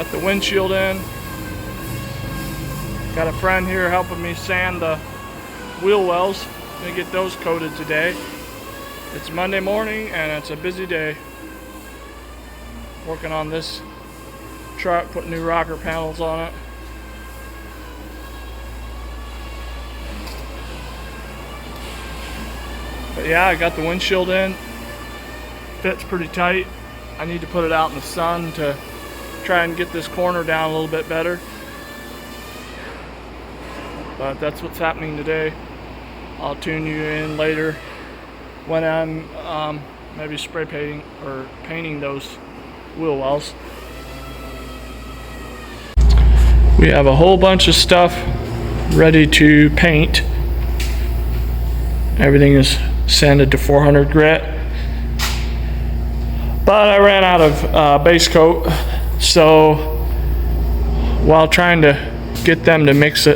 Got the windshield in. Got a friend here helping me sand the wheel wells. Gonna get those coated today. It's Monday morning and it's a busy day. Working on this truck, putting new rocker panels on it. But yeah, I got the windshield in. Fits pretty tight. I need to put it out in the sun to try and get this corner down a little bit better. But that's what's happening today. I'll tune you in later when I'm maybe spray painting or painting those wheel wells. We have a whole bunch of stuff ready to paint. Everything is sanded to 400 grit. But I ran out of base coat, so while trying to get them to mix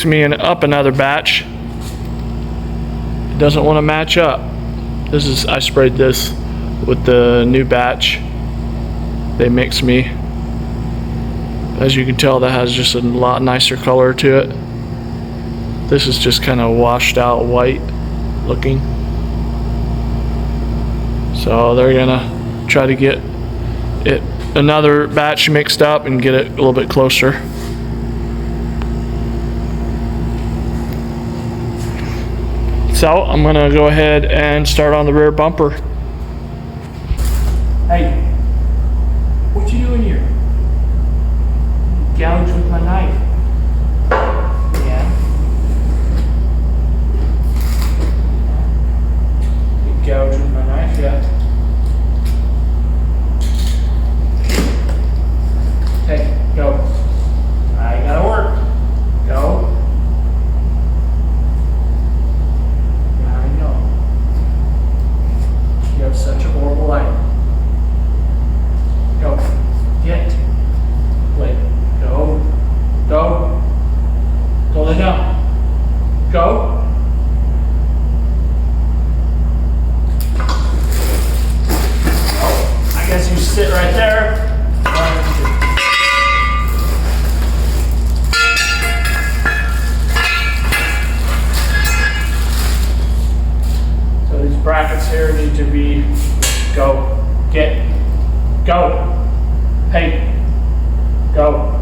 me up another batch, it doesn't want to match up. I sprayed this with the new batch. They mixed me. As you can tell, that has just a lot nicer color to it. This is just kind of washed out white looking. So they're gonna try to get it another batch mixed up and get it a little bit closer. So I'm gonna go ahead and start on the rear bumper. Hey, what you doing here? Gouge with my knife. Yeah. You gouge with my knife, yeah. Hey, go. I gotta work. Go. Yeah, I know. You have such a horrible life. Go. Get. Wait. Go. Go. Go lay down. Go. Oh, I guess you sit right there. So these brackets here need to be go. Get. Go. Hey. Go.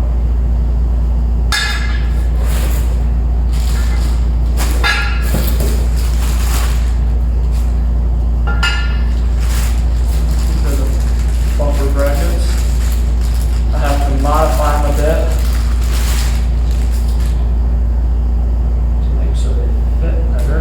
Bumper brackets. I have to modify them a bit to make so they fit better.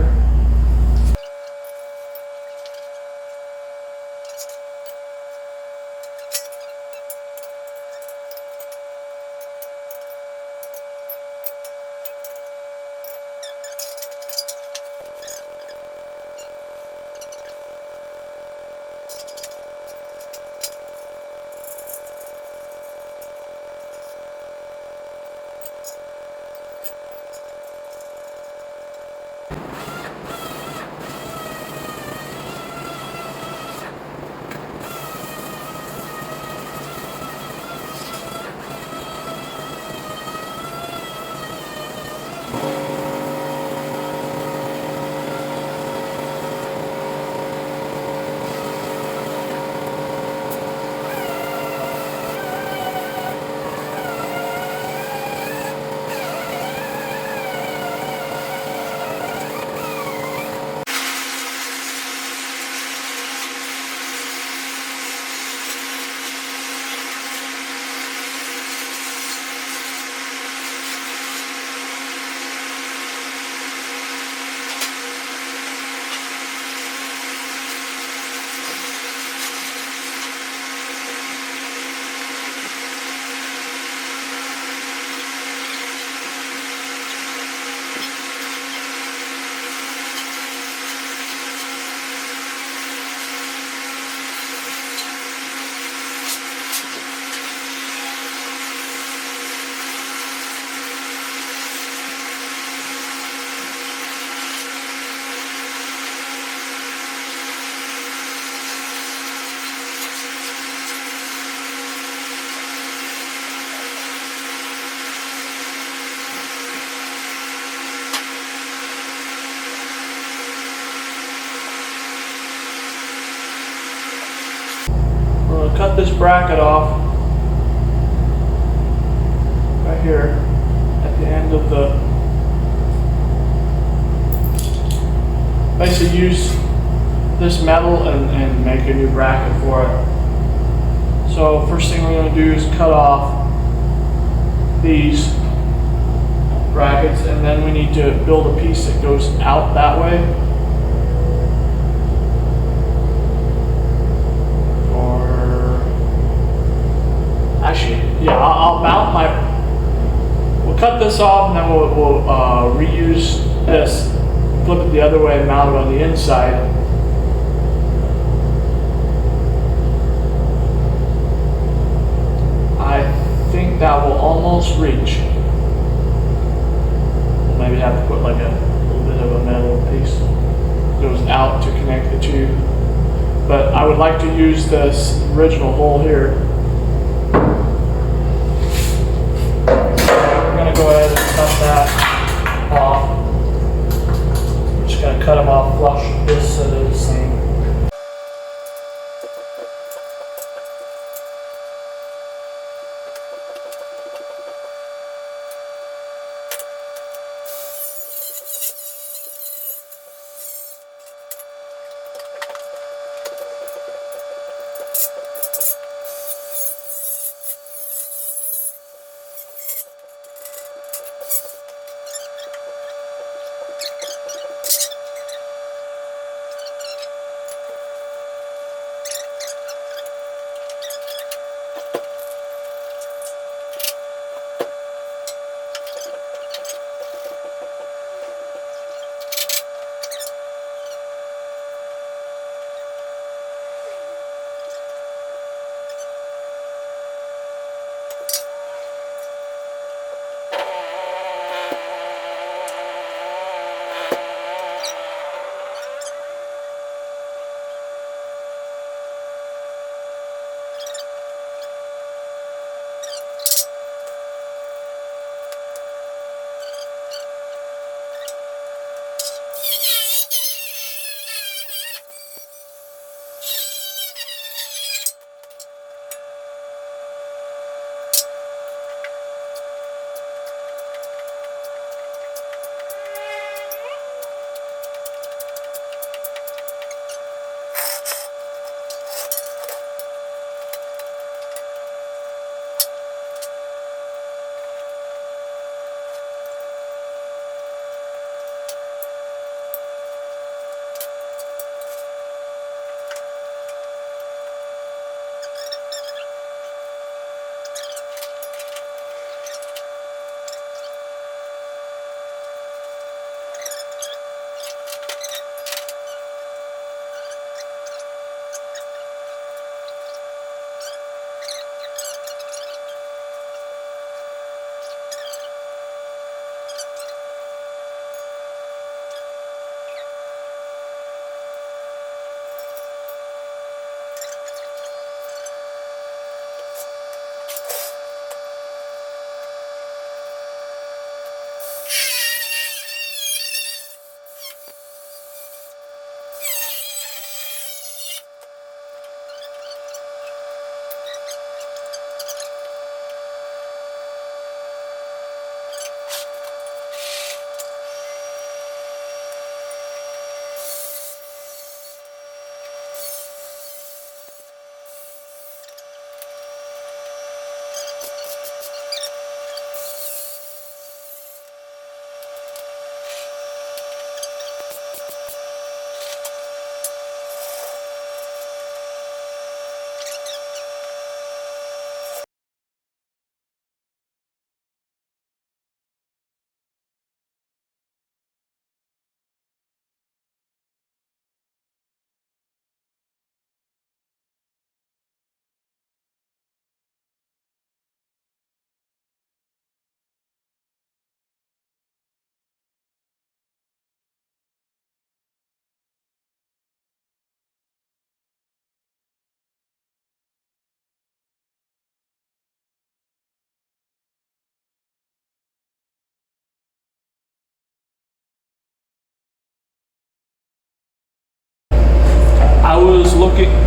I'm gonna cut this bracket off right here at the end of the, basically use this metal and make a new bracket for it. So first thing we're gonna do is cut off these brackets, and then we need to build a piece that goes out that way. Or actually, yeah, I'll mount my. We'll cut this off, and then we'll reuse this, flip it the other way, and mount it on the inside. I think that will almost reach. Maybe have to put like a little bit of a metal piece that goes out to connect the two. But I would like to use this original hole here. I'm going to go ahead and cut that off. I'm just going to cut them off flush this so they're the same.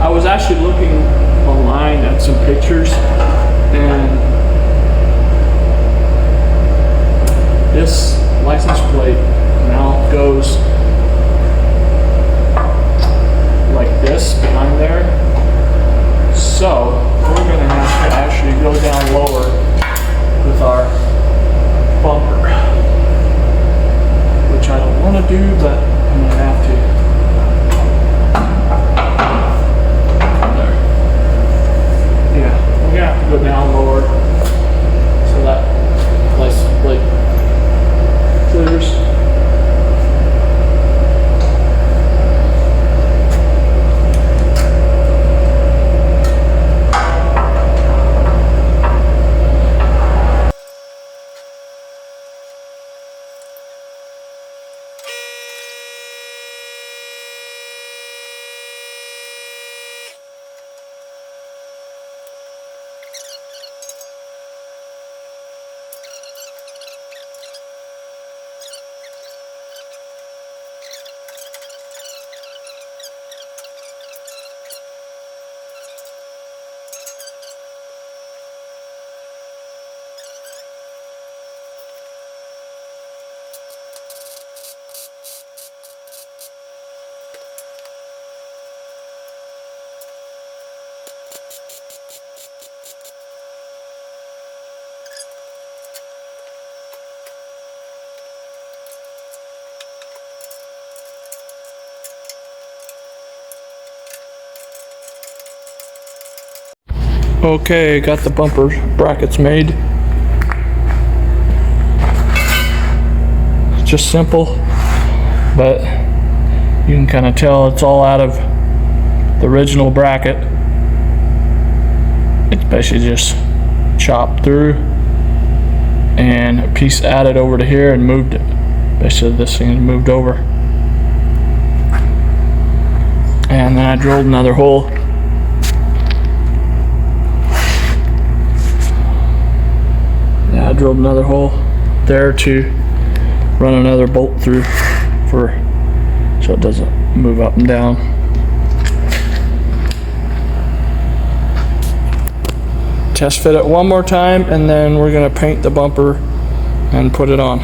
I was actually looking online find some pictures, and this license plate mount goes like this behind there. So we're going to have to actually go down lower with our bumper, which I don't want to do, but I'm going to have to. There. Yeah, we're going to have to go down lower so that license plate clears. Okay, got the bumper brackets made. It's just simple, but you can kind of tell it's all out of the original bracket. It's basically just chopped through and a piece added over to here and moved it. Basically this thing is moved over. And then I drilled another hole. I drilled another hole there to run another bolt through so it doesn't move up and down. Test fit it one more time, and then we're going to paint the bumper and put it on.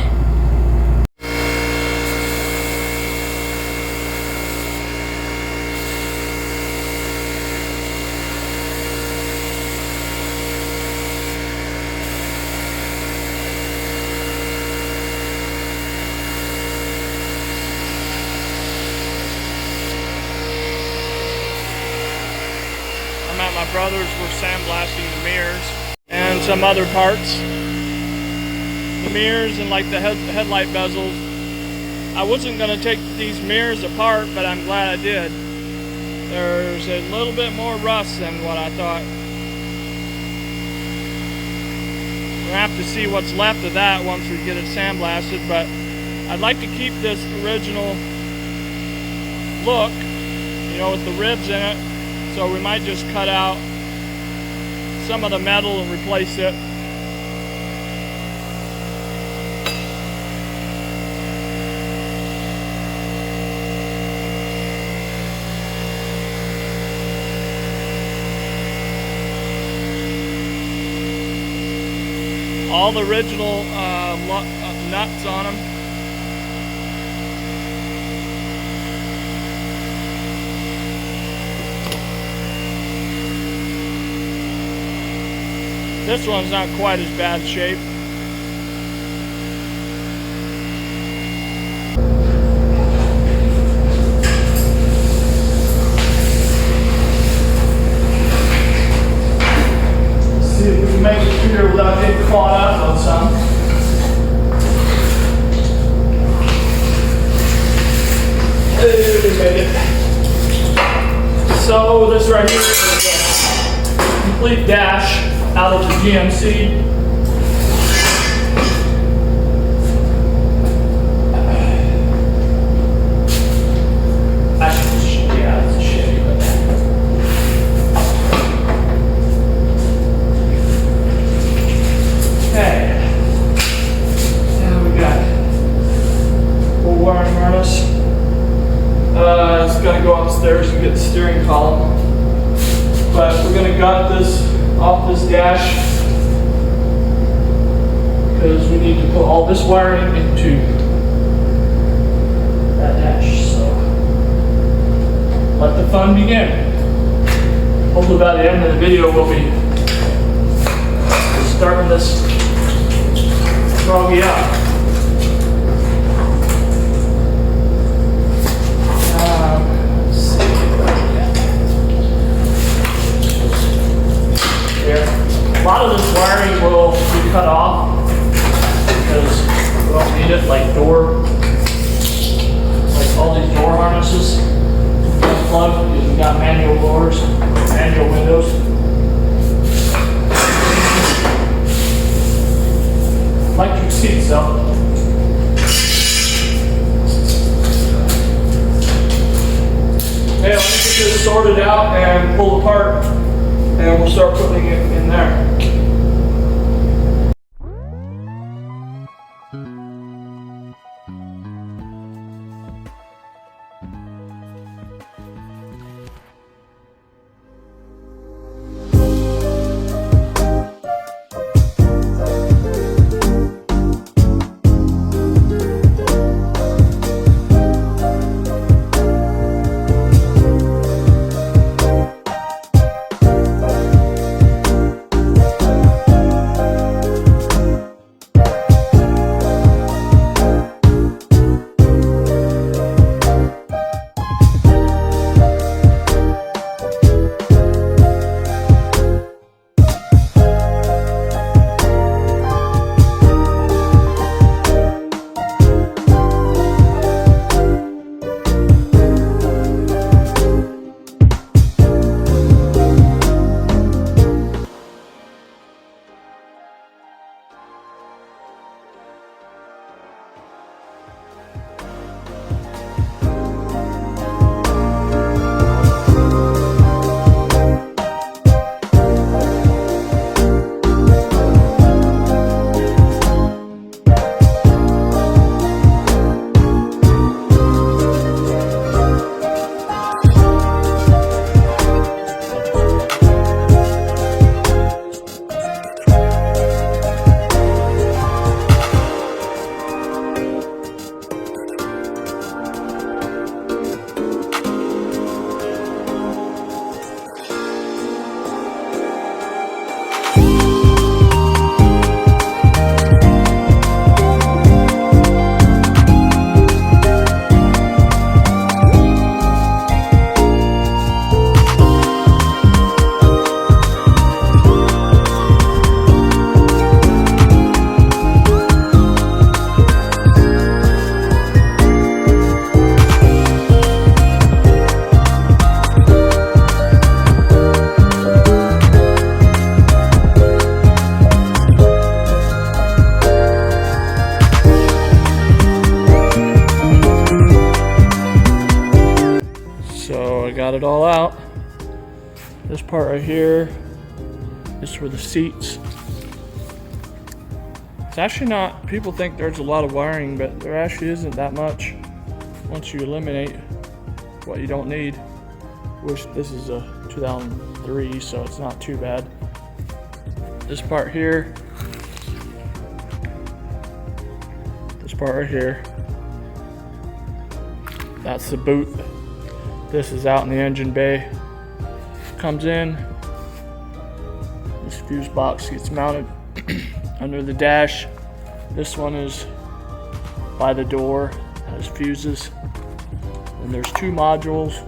I'm at my brother's. We're sandblasting the mirrors and some other parts. The mirrors and like the headlight bezels. I wasn't going to take these mirrors apart, but I'm glad I did. There's a little bit more rust than what I thought. We'll have to see what's left of that once we get it sandblasted, but I'd like to keep this original look, you know, with the ribs in it. So we might just cut out some of the metal and replace it. All the original nuts on them. This one's not quite as bad shape. Let's see if we can make it here without getting caught up on some. Hey, we made it. So this right here is a complete dash out of the GMC. Actually, yeah, that's a Chevy, but okay. Now we got full wiring harness. It's gonna go upstairs and get the steering column. but we're gonna gut this off this dash because we need to put all this wiring into that dash. So let the fun begin. Hopefully by the end of the video we'll be starting this froggy up. Let's see. Here. A lot of this wiring will be cut off because we don't need it, like all these door harnesses. Plug because we got manual doors, manual windows. Electric seats though. Okay, let me get this sorted out and pull apart, and we'll start putting it in there. Got it all out. This part right here is for the seats. It's actually not, people think there's a lot of wiring, but there actually isn't that much once you eliminate what you don't need. Which this is a 2003, so it's not too bad. This part here, this part right here, that's the boot. This is out in the engine bay. Comes in. This fuse box gets mounted under the dash. This one is by the door, has fuses. And there's two modules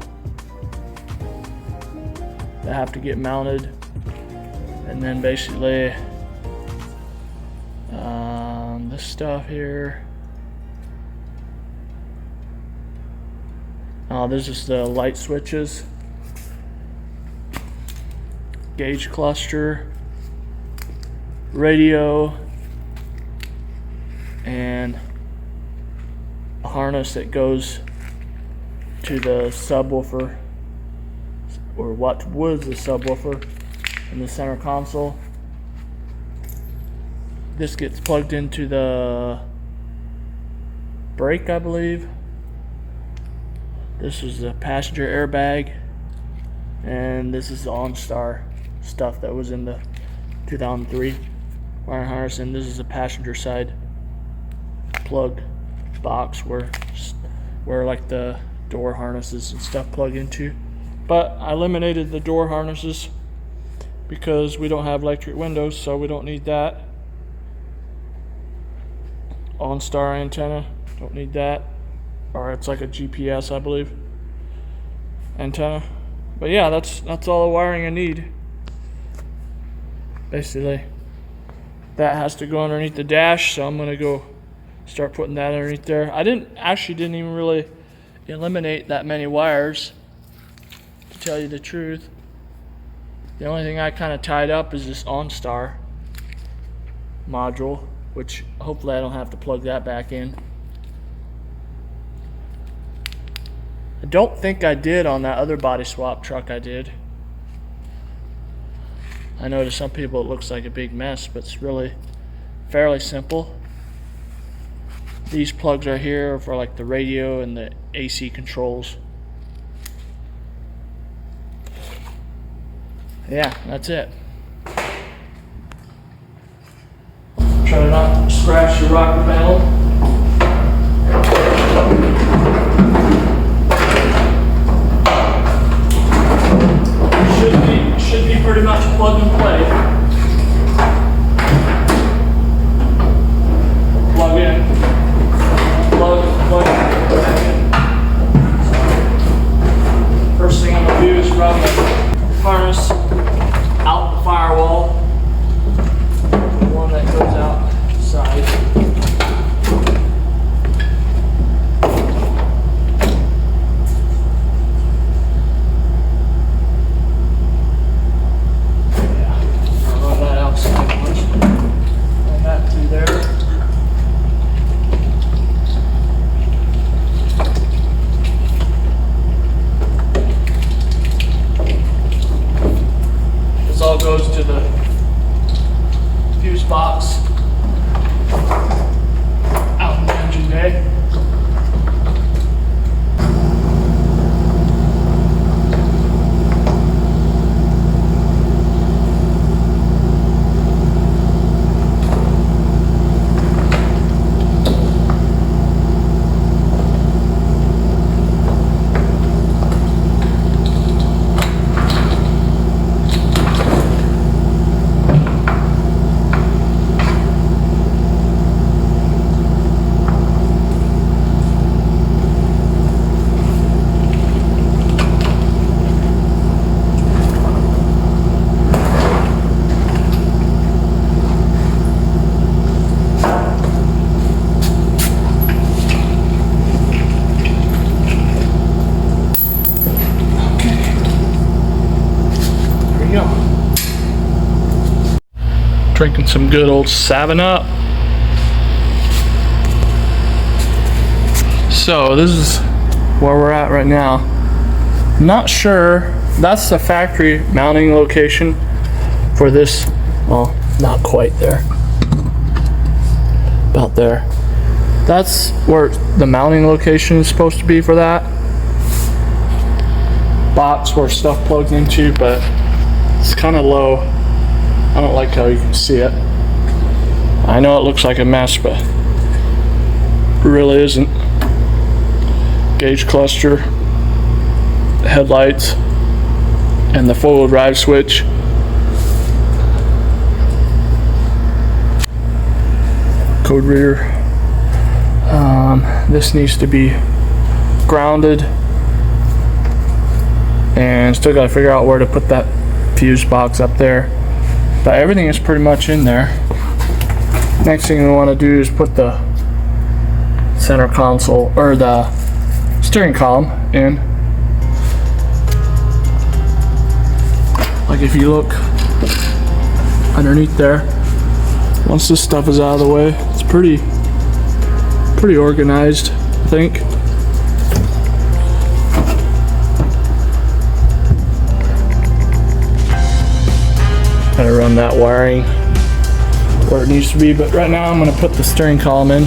that have to get mounted. And then basically this stuff here. This is the light switches, gauge cluster, radio, and a harness that goes to the subwoofer, or what was the subwoofer, in the center console. This gets plugged into the brake, I believe. This is the passenger airbag, And this is the OnStar stuff that was in the 2003 wiring harness, and this is a passenger side plug box where like the door harnesses and stuff plug into. But I eliminated the door harnesses because we don't have electric windows, so we don't need that. OnStar antenna, don't need that. Or it's like a GPS, I believe, antenna. But yeah, that's all the wiring I need. Basically, that has to go underneath the dash, so I'm gonna go start putting that underneath there. I didn't even really eliminate that many wires, to tell you the truth. The only thing I kind of tied up is this OnStar module, which hopefully I don't have to plug that back in. I don't think I did on that other body swap truck I did. I know to some people it looks like a big mess, but it's really fairly simple. These plugs right here are for like the radio and the AC controls. Yeah, that's it. Try not to scratch the rocker panel. Should be pretty much plug and play. Plug in, plug back in. First thing I'm gonna do is run the harness out the firewall, the one that goes outside. Goes to the fuse box out in the engine bay. Drinking some good old 7-Up. So this is where we're at right now. Not sure. That's the factory mounting location for this. Well, not quite there. About there. That's where the mounting location is supposed to be for that box where stuff plugs into, but it's kind of low. I don't like how you can see it. I know it looks like a mess, but it really isn't. Gauge cluster, headlights, and the four-wheel drive switch. Code reader. This needs to be grounded, and still got to figure out where to put that fuse box up there. But everything is pretty much in there. Next thing we want to do is put the center console or the steering column in. Like if you look underneath there, once this stuff is out of the way, it's pretty organized, I think. Gotta run that wiring where it needs to be, but right now I'm gonna put the steering column in.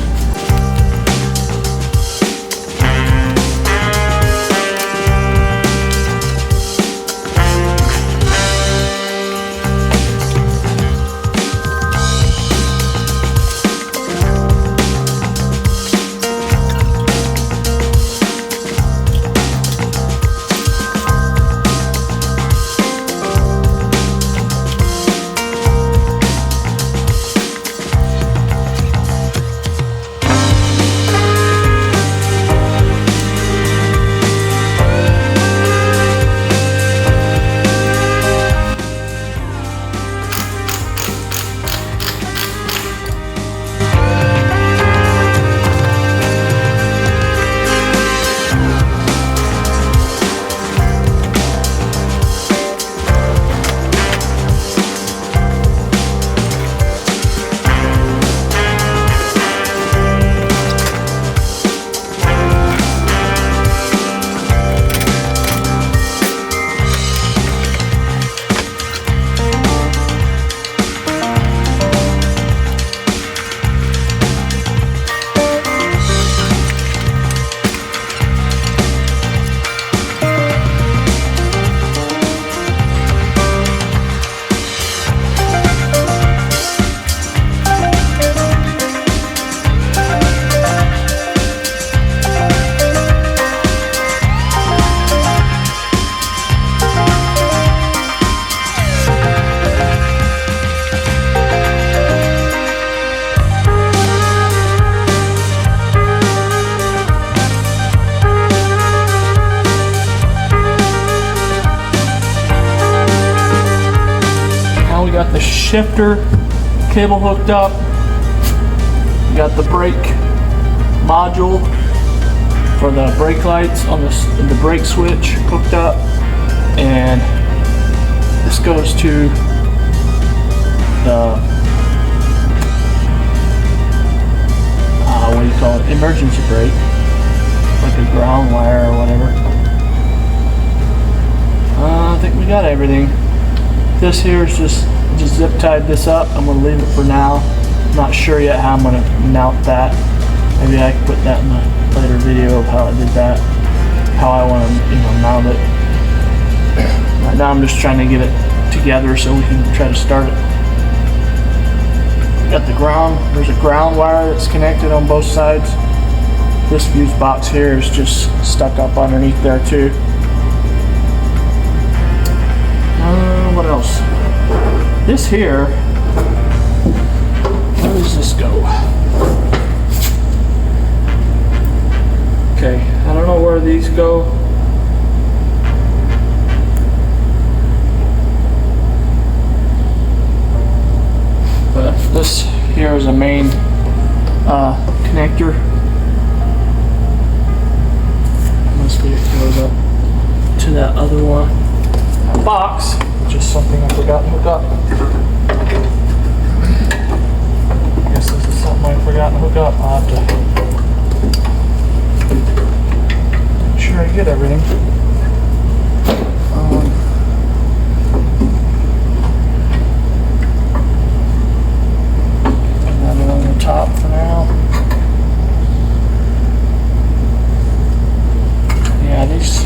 we got the shifter cable hooked up. We got the brake module for the brake lights on the brake switch hooked up, and this goes to the what do you call it? Emergency brake, like a ground wire or whatever. I think we got everything. This here is just zip tied this up. I'm gonna leave it for now. Not sure yet how I'm gonna mount that. Maybe I can put that in a later video of how I did that, how I want to, mount it. Right now I'm just trying to get it together so we can try to start it. Got the ground. There's a ground wire that's connected on both sides. This fuse box here is just stuck up underneath there too. What else? This here, where does this go? Okay, I don't know where these go. But this here is a main connector. Must be it goes up to that other one. That box, just something I forgot to hook up. I guess this is something I forgot to hook up. I'll have to make sure I get everything. Have it on the top for now. Yeah, these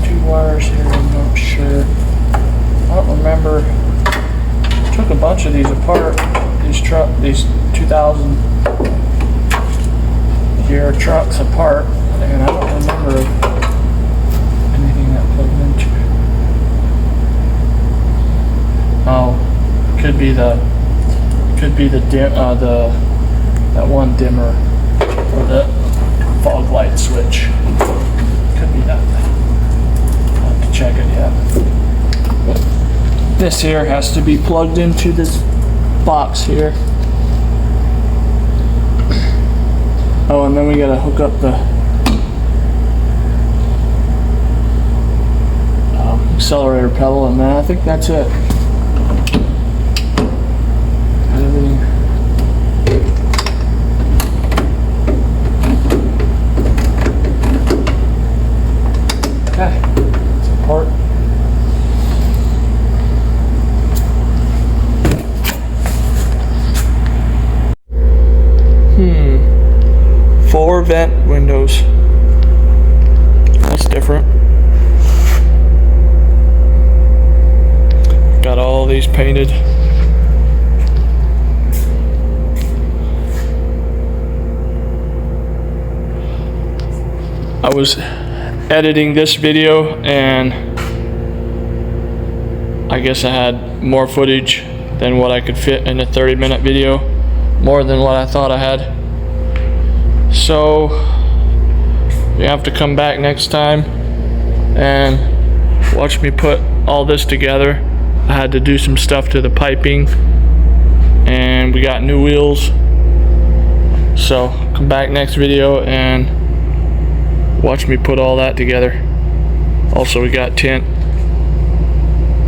two wires here, I'm not sure. I don't remember. I took a bunch of these apart. These 2000 year trucks apart, and I don't remember anything that plugged into. Oh, could be the dim, that one dimmer for the fog light switch. Could be that. I'll have to check it yet. This here has to be plugged into this box here. Oh, and then we gotta hook up the accelerator pedal, and then I think that's it. Everything. Okay, it's apart. Four vent windows. That's different. Got all these painted. I was editing this video and I guess I had more footage than what I could fit in a 30-minute video, more than what I thought I had. So you have to come back next time and watch me put all this together. I had to do some stuff to the piping, and we got new wheels. So come back next video and watch me put all that together. Also, we got tint